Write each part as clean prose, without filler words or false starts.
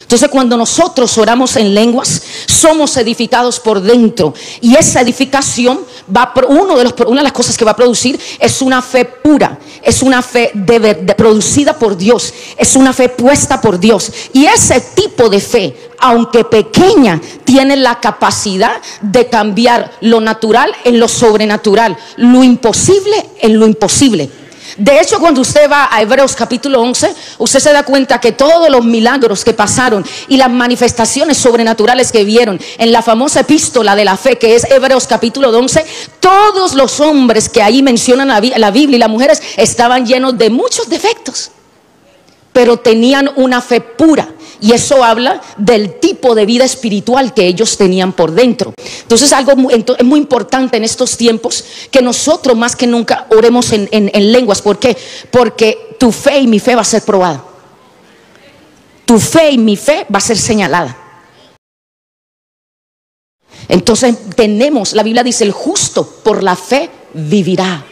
Entonces, cuando nosotros oramos en lenguas, somos edificados por dentro. Y esa edificación una de las cosas que va a producir es una fe pura, es una fe producida por Dios, es una fe puesta por Dios. Y ese tipo de fe, aunque pequeña, tiene la capacidad de cambiar lo natural en lo sobrenatural, lo imposible en lo imposible. De hecho, cuando usted va a Hebreos capítulo 11, usted se da cuenta que todos los milagros que pasaron y las manifestaciones sobrenaturales que vieron en la famosa epístola de la fe, que es Hebreos capítulo 11, todos los hombres que ahí mencionan la Biblia y las mujeres estaban llenos de muchos defectos, pero tenían una fe pura. Y eso habla del tipo de vida espiritual que ellos tenían por dentro. Entonces es muy importante en estos tiempos que nosotros más que nunca oremos en lenguas. ¿Por qué? Porque tu fe y mi fe va a ser probada. Tu fe y mi fe va a ser señalada. Entonces la Biblia dice, el justo por la fe vivirá.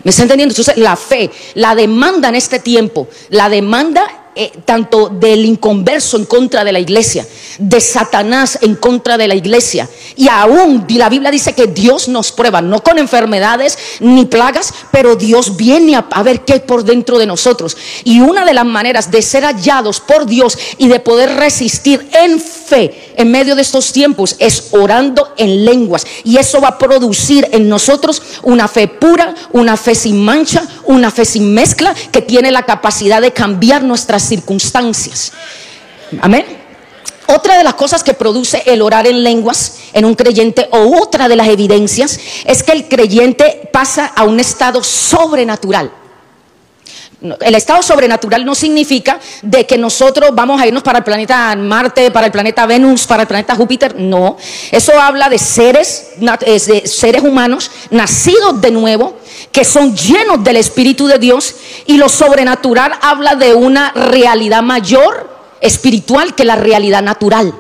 ¿Me está entendiendo? Entonces la fe, la demanda en este tiempo, la demanda tanto del inconverso en contra de la iglesia, de Satanás en contra de la iglesia. Y aún la Biblia dice que Dios nos prueba, no con enfermedades ni plagas, pero Dios viene a ver qué hay por dentro de nosotros. Y una de las maneras de ser hallados por Dios y de poder resistir en fe en medio de estos tiempos es orando en lenguas. Y eso va a producir en nosotros una fe pura, una fe sin mancha, una fe sin mezcla, que tiene la capacidad de cambiar nuestras circunstancias. Amén. Otra de las cosas que produce el orar en lenguas en un creyente, o otra de las evidencias, es que el creyente pasa a un estado sobrenatural. El estado sobrenatural no significa de que nosotros vamos a irnos para el planeta Marte, para el planeta Venus, para el planeta Júpiter. No, eso habla de seres humanos nacidos de nuevo, que son llenos del Espíritu de Dios. Y lo sobrenatural habla de una realidad mayor espiritual que la realidad natural.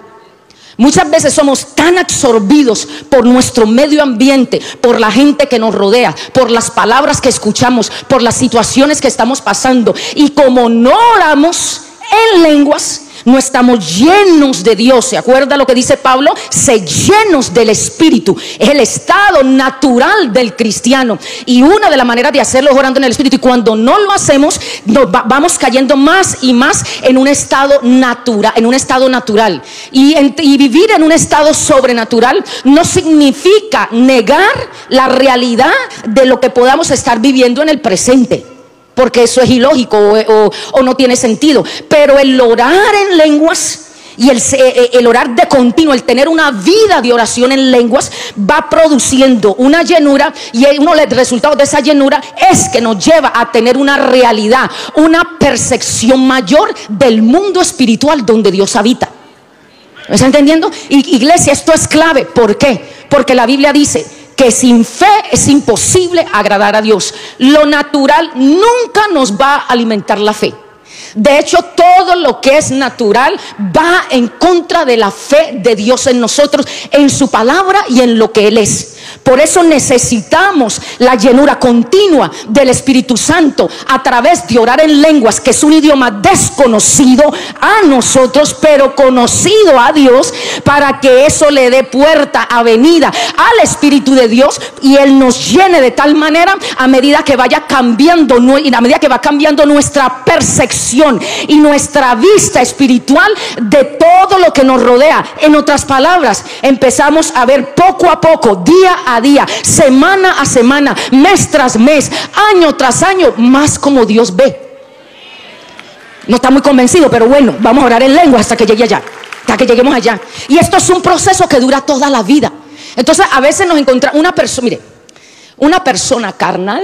Muchas veces somos tan absorbidos por nuestro medio ambiente, por la gente que nos rodea, por las palabras que escuchamos, por las situaciones que estamos pasando, y como no oramos en lenguas, no estamos llenos de Dios. ¿Se acuerda lo que dice Pablo? Se llenos del Espíritu. Es el estado natural del cristiano. Y una de las maneras de hacerlo es orando en el Espíritu. Y cuando no lo hacemos, vamos cayendo más y más en un estado natural. Y vivir en un estado sobrenatural no significa negar la realidad de lo que podamos estar viviendo en el presente, porque eso es ilógico o no tiene sentido. Pero el orar en lenguas y el orar de continuo, el tener una vida de oración en lenguas, va produciendo una llenura. Y uno de los resultados de esa llenura es que nos lleva a tener una realidad, una percepción mayor del mundo espiritual donde Dios habita. ¿Me está entendiendo? Y iglesia, esto es clave. ¿Por qué? Porque la Biblia dice que sin fe es imposible agradar a Dios. Lo natural nunca nos va a alimentar la fe. De hecho, todo lo que es natural va en contra de la fe de Dios en nosotros, en su palabra y en lo que Él es. Por eso necesitamos la llenura continua del Espíritu Santo a través de orar en lenguas, que es un idioma desconocido a nosotros, pero conocido a Dios, para que eso le dé puerta, avenida al Espíritu de Dios, y Él nos llene de tal manera a medida que vaya cambiando, y a medida que va cambiando nuestra percepción y nuestra vista espiritual de todo lo que nos rodea. En otras palabras, empezamos a ver poco a poco, día a día, semana a semana, mes tras mes, año tras año, más como Dios ve. No está muy convencido, pero bueno, vamos a orar en lengua hasta que llegue allá, hasta que lleguemos allá. Y esto es un proceso que dura toda la vida. Entonces a veces nos encontramos una persona carnal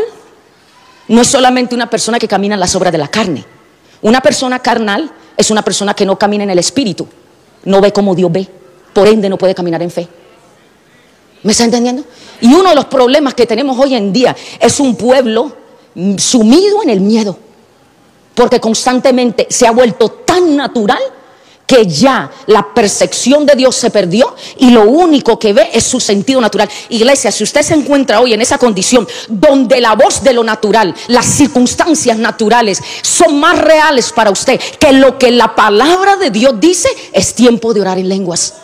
no es solamente una persona que camina en las obras de la carne. Una persona carnal es una persona que no camina en el Espíritu, no ve como Dios ve, por ende no puede caminar en fe. ¿Me está entendiendo? Y uno de los problemas que tenemos hoy en día es un pueblo sumido en el miedo, porque constantemente se ha vuelto tan natural que ya la percepción de Dios se perdió y lo único que ve es su sentido natural. Iglesia, si usted se encuentra hoy en esa condición donde la voz de lo natural, las circunstancias naturales son más reales para usted que lo que la palabra de Dios dice, es tiempo de orar en lenguas.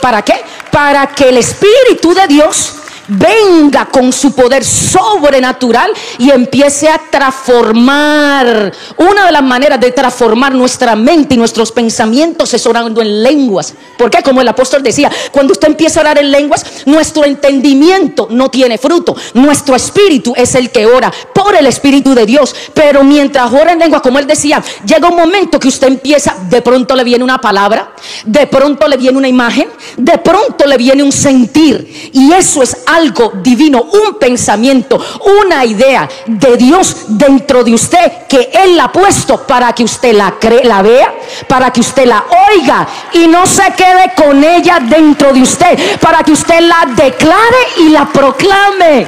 ¿Para qué? Para que el Espíritu de Dios venga con su poder sobrenatural y empiece a transformar. Una de las maneras de transformar nuestra mente y nuestros pensamientos es orando en lenguas. Porque como el apóstol decía, cuando usted empieza a orar en lenguas, nuestro entendimiento no tiene fruto, nuestro espíritu es el que ora por el Espíritu de Dios. Pero mientras ora en lenguas, como él decía, llega un momento que usted empieza, de pronto le viene una palabra, de pronto le viene una imagen, de pronto le viene un sentir, y eso es algo divino, un pensamiento, una idea de Dios dentro de usted, que Él la ha puesto para que usted la vea, para que usted la oiga y no se quede con ella dentro de usted, para que usted la declare y la proclame.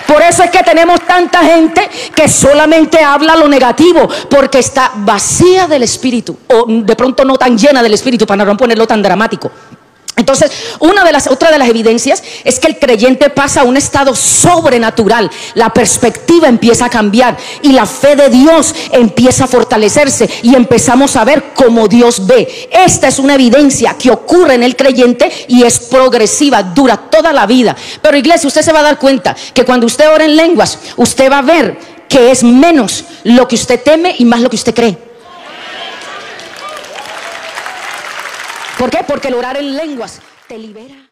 Por eso es que tenemos tanta gente que solamente habla lo negativo, porque está vacía del Espíritu, o de pronto no tan llena del Espíritu, para no ponerlo tan dramático. Entonces, otra de las evidencias es que el creyente pasa a un estado sobrenatural. La perspectiva empieza a cambiar y la fe de Dios empieza a fortalecerse y empezamos a ver cómo Dios ve. Esta es una evidencia que ocurre en el creyente y es progresiva, dura toda la vida. Pero iglesia, usted se va a dar cuenta que cuando usted ora en lenguas, usted va a ver que es menos lo que usted teme y más lo que usted cree. ¿Por qué? Porque el orar en lenguas te libera.